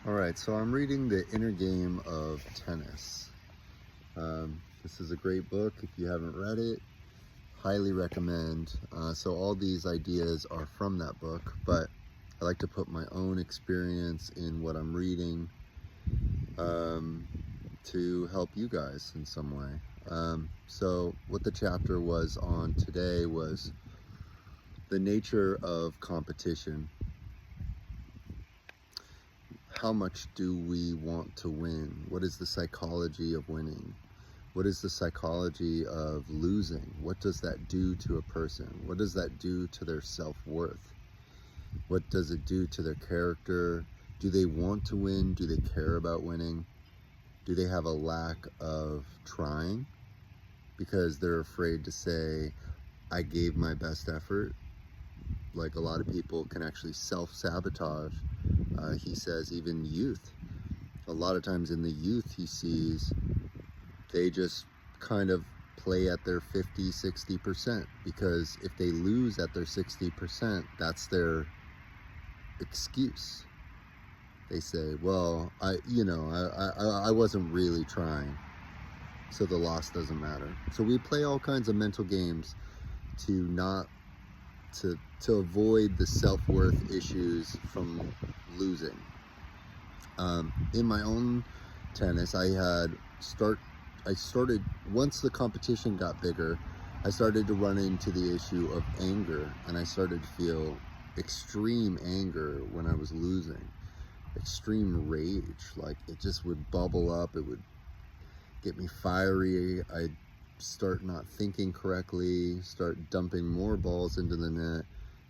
All right, so I'm reading The Inner Game of Tennis. This is a great book. If you haven't read it, highly recommend. So all these ideas are from that book, but I like to put my own experience in what I'm reading to help you guys in some way. So what the chapter was on today was the nature of competition. How much do we want to win? What is the psychology of winning? What is the psychology of losing? What does that do to a person? What does that do to their self-worth? What does it do to their character? Do they want to win? Do they care about winning? Do they have a lack of trying because they're afraid to say, I gave my best effort? Like a lot of people can actually self-sabotage. He says even youth. A lot of times in the youth he sees, they just kind of play at their 50-60%, because if they lose at their 60%, that's their excuse. They say, well, I wasn't really trying, so the loss doesn't matter. So we play all kinds of mental games to avoid the self-worth issues from losing. In my own tennis, I started, once the competition got bigger, I started to run into the issue of anger, and I started to feel extreme anger when I was losing. Extreme rage, like it just would bubble up, it would get me fiery. I'd start not thinking correctly, start dumping more balls into the net,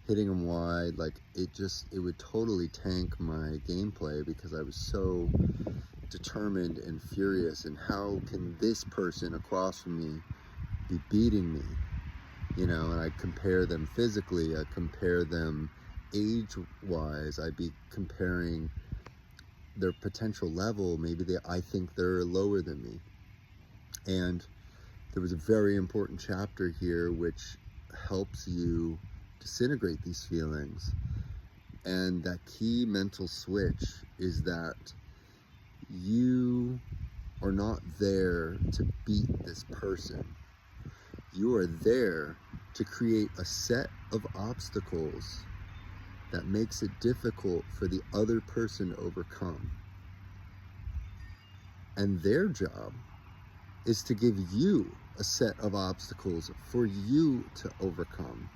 hitting them wide. Like it would totally tank my gameplay because I was so determined and furious. And how can this person across from me be beating me? And I compare them physically, I compare them age-wise, I'd be comparing their potential level. Maybe I think they're lower than me. And there was a very important chapter here which helps you disintegrate these feelings. And that key mental switch is that you are not there to beat this person. You are there to create a set of obstacles that makes it difficult for the other person to overcome. And their job is to give you a set of obstacles for you to overcome.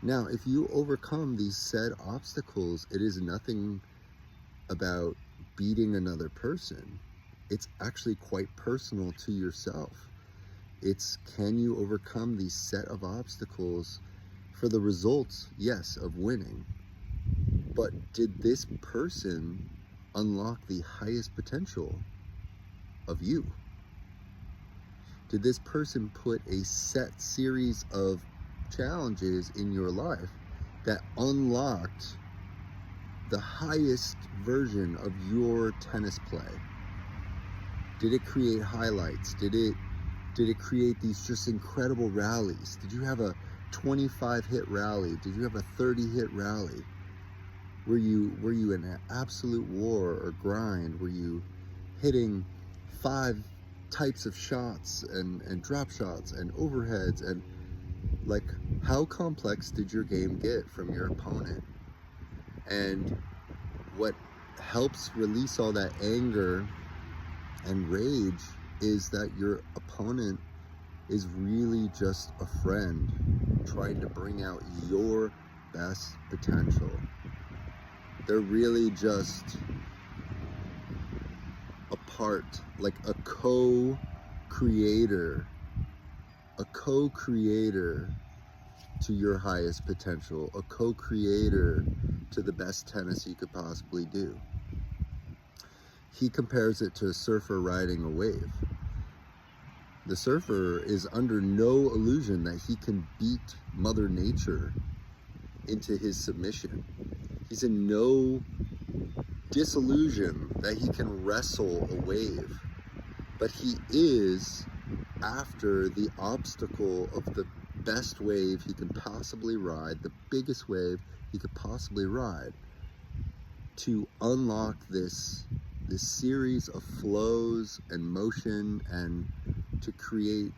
Now, if you overcome these said obstacles, it is nothing about beating another person. It's actually quite personal to yourself. It's, can you overcome these set of obstacles for the results, yes, of winning? But did this person unlock the highest potential of you? Did this person put a set series of challenges in your life that unlocked the highest version of your tennis play? Did it create highlights? Did it create these just incredible rallies? Did you have a 25 hit rally? Did you have a 30 hit rally? Were you in an absolute war or grind? Were you hitting 5 types of shots and drop shots and overheads? And like, how complex did your game get from your opponent? And what helps release all that anger and rage is that your opponent is really just a friend trying to bring out your best potential. They're really just a part, like a co-creator to your highest potential, a co-creator to the best tennis you could possibly do. He compares it to a surfer riding a wave. The surfer is under no illusion that he can beat Mother Nature into his submission. He's in no disillusion that he can wrestle a wave. But he is after the obstacle of the best wave he can possibly ride, the biggest wave he could possibly ride. to unlock this series of flows and motion, and to create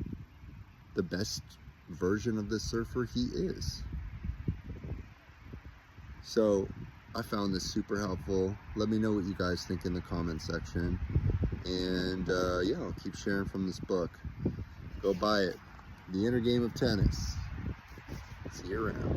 the best version of the surfer he is. So I found this super helpful. Let me know what you guys think in the comment section. And yeah, I'll keep sharing from this book. Go buy it. The Inner Game of Tennis. See you around.